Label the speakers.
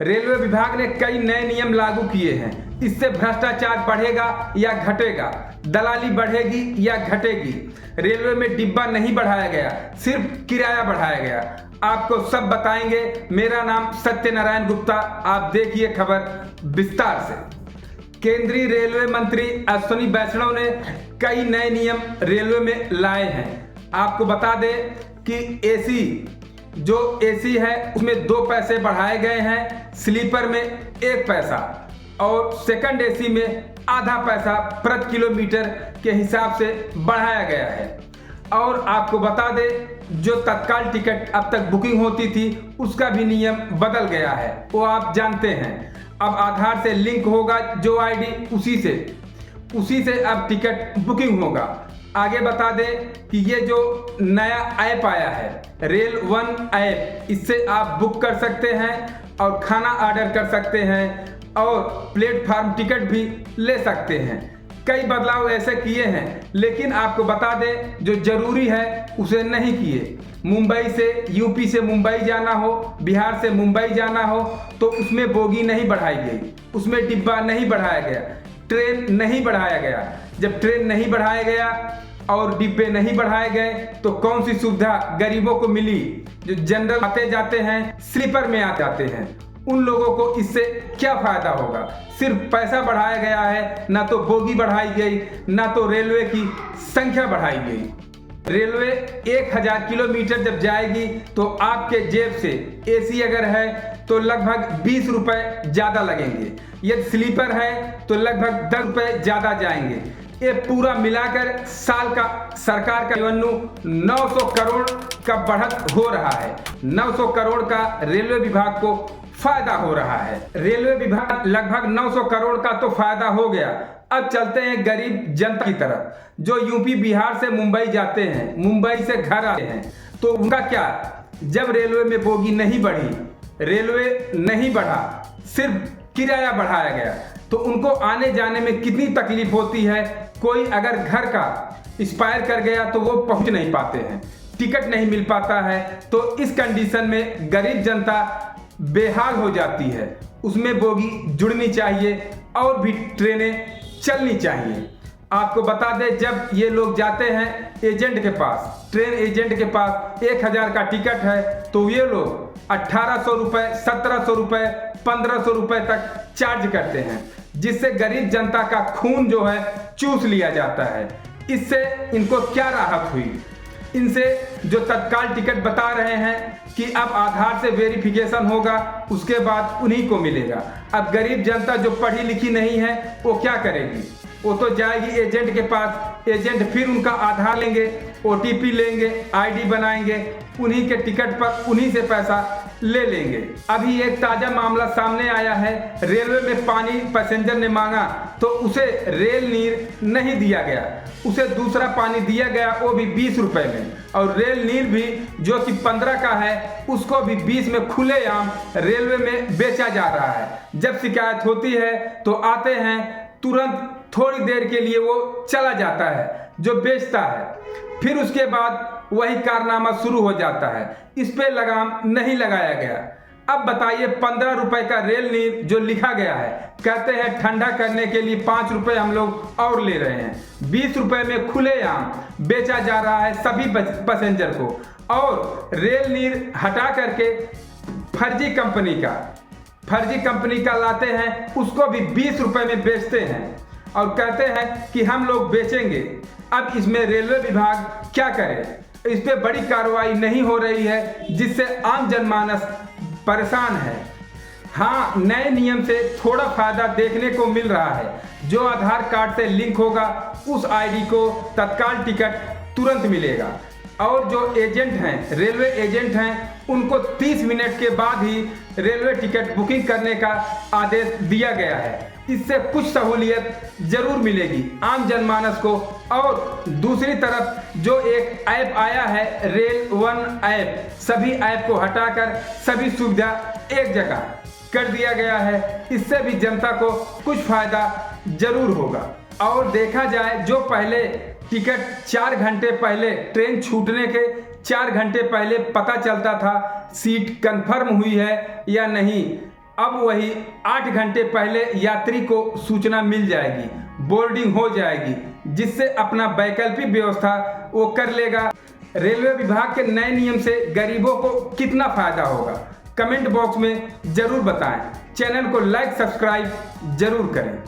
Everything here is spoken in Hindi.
Speaker 1: रेलवे विभाग ने कई नए नियम लागू किए हैं। इससे भ्रष्टाचार बढ़ेगा या घटेगा, दलाली बढ़ेगी या घटेगी। रेलवे में डिब्बा नहीं बढ़ाया गया, सिर्फ किराया बढ़ाया गया। आपको सब बताएंगे। मेरा नाम सत्यनारायण गुप्ता। आप देखिए खबर विस्तार से। केंद्रीय रेलवे मंत्री अश्विनी वैष्णव ने कई नए नियम रेलवे में लाए हैं। आपको बता दें कि एसी है उसमें 2 पैसे बढ़ाए गए हैं, स्लीपर में 1 पैसा और सेकंड एसी में आधा पैसा प्रति किलोमीटर के हिसाब से बढ़ाया गया है। और आपको बता दें जो तत्काल टिकट अब तक बुकिंग होती थी उसका भी नियम बदल गया है, वो आप जानते हैं। अब आधार से लिंक होगा जो आईडी, उसी से अब टिकट बुकिंग होगा। आगे बता दें कि ये जो नया ऐप आया है रेल वन ऐप, इससे आप बुक कर सकते हैं और खाना ऑर्डर कर सकते हैं और प्लेटफार्म टिकट भी ले सकते हैं। कई बदलाव ऐसे किए हैं, लेकिन आपको बता दें जो जरूरी है उसे नहीं किए। मुंबई से यूपी से मुंबई जाना हो, बिहार से मुंबई जाना हो तो उसमें बोगी नहीं बढ़ाई गई, उसमें डिब्बा नहीं बढ़ाया गया, ट्रेन नहीं बढ़ाया गया। जब ट्रेन नहीं बढ़ाया गया और डिब्बे नहीं बढ़ाए गए तो कौन सी सुविधा गरीबों को मिली? जो जनरल आते जाते हैं, स्लीपर में आ जाते हैं, उन लोगों को इससे क्या फायदा होगा? सिर्फ पैसा बढ़ाया गया है, ना तो बोगी बढ़ाई गई, ना तो रेलवे की संख्या बढ़ाई गई। रेलवे 1000 किलोमीटर जब जाएगी तो आपके जेब से एसी अगर है तो लगभग 20 रुपए ज्यादा लगेंगे, यदि स्लीपर है तो लगभग 10 रुपए ज्यादा जाएंगे। ये पूरा मिलाकर साल का सरकार का रेवेन्यू 900 करोड़ का बढ़त हो रहा है। 900 करोड़ का रेलवे विभाग को फायदा हो रहा है। रेलवे विभाग लगभग 900 करोड़ का तो फायदा हो गया। अब चलते हैं गरीब जनता की तरफ, जो यूपी बिहार से मुंबई जाते हैं, मुंबई से घर आते हैं, तो उनका क्या? जब रेलवे में बोगी नहीं बढ़ी, रेलवे नहीं बढ़ा, सिर्फ किराया बढ़ाया गया, तो उनको आने जाने में कितनी तकलीफ होती है। कोई अगर घर का एक्सपायर कर गया तो वो पहुंच नहीं पाते हैं, टिकट नहीं मिल पाता है, तो इस कंडीशन में गरीब जनता बेहाल हो जाती है। उसमें बोगी जुड़नी चाहिए और भी ट्रेनें चलनी चाहिए। आपको बता दें जब ये लोग जाते हैं एजेंट के पास, ट्रेन एजेंट के पास 1000 का टिकट है तो ये लोग 1800 रुपये, 1700 रुपये, 1500 रुपये तक चार्ज करते हैं, जिससे गरीब जनता का खून जो है चूस लिया जाता है। इससे इनको क्या राहत हुई? इनसे जो तत्काल टिकट बता रहे हैं कि अब आधार से वेरिफिकेशन होगा, उसके बाद उन्हीं को मिलेगा। अब गरीब जनता जो पढ़ी लिखी नहीं है वो क्या करेगी? वो तो जाएगी एजेंट के पास, एजेंट फिर उनका आधार लेंगे, OTP लेंगे, ID बनाएंगे, उन्हीं के टिकट पर उन्हीं से पैसा ले लेंगे। अभी एक ताजा मामला सामने आया है, रेलवे में पानी पैसेंजर ने मांगा तो उसे रेल नीर नहीं दिया गया, उसे दूसरा पानी दिया गया, वो भी 20 रुपए में। और रेल नीर भी जो कि 15 का है उसको भी 20 में खुलेआम रेलवे में बेचा जा रहा है। जब शिकायत होती है तो आते हैं, तुरंत थोड़ी देर के लिए वो चला जाता है जो बेचता है, फिर उसके बाद वही कारनामा शुरू हो जाता है। इस पे लगाम नहीं लगाया गया। अब बताइए 15 रुपए का रेल नीर जो लिखा गया है, कहते हैं ठंडा करने के लिए 5 रुपए हम लोग और ले रहे हैं, 20 रुपए में खुलेआम बेचा जा रहा है सभी पैसेंजर को। और रेल नीर हटा करके फर्जी कंपनी का लाते हैं, उसको भी 20 रुपए में बेचते हैं और कहते हैं कि हम लोग बेचेंगे। अब इसमें रेलवे विभाग क्या करे? इस पे बड़ी कार्रवाई नहीं हो रही है, जिससे आम जनमानस परेशान है। हाँ, नए नियम से थोड़ा फायदा देखने को मिल रहा है। जो आधार कार्ड से लिंक होगा उस ID को तत्काल टिकट तुरंत मिलेगा। और जो एजेंट हैं, रेलवे एजेंट हैं, उनको 30 मिनट के बाद ही रेलवे टिकट बुकिंग करने का आदेश दिया गया है। इससे कुछ सहूलियत जरूर मिलेगी आम जनमानस को। और दूसरी तरफ जो एक ऐप आया है रेल वन ऐप, सभी ऐप को हटाकर सभी सुविधा एक जगह कर दिया गया है। इससे भी जनता को कुछ फायदा जरूर होगा। और देखा जाए जो पहले टिकट 4 घंटे पहले, ट्रेन छूटने के 4 घंटे पहले पता चलता था सीट कंफर्म हुई है या नहीं, अब वही 8 घंटे पहले यात्री को सूचना मिल जाएगी, बोर्डिंग हो जाएगी, जिससे अपना वैकल्पिक व्यवस्था वो कर लेगा। रेलवे विभाग के नए नियम से गरीबों को कितना फायदा होगा, कमेंट बॉक्स में जरूर बताएं। चैनल को लाइक सब्सक्राइब जरूर करें।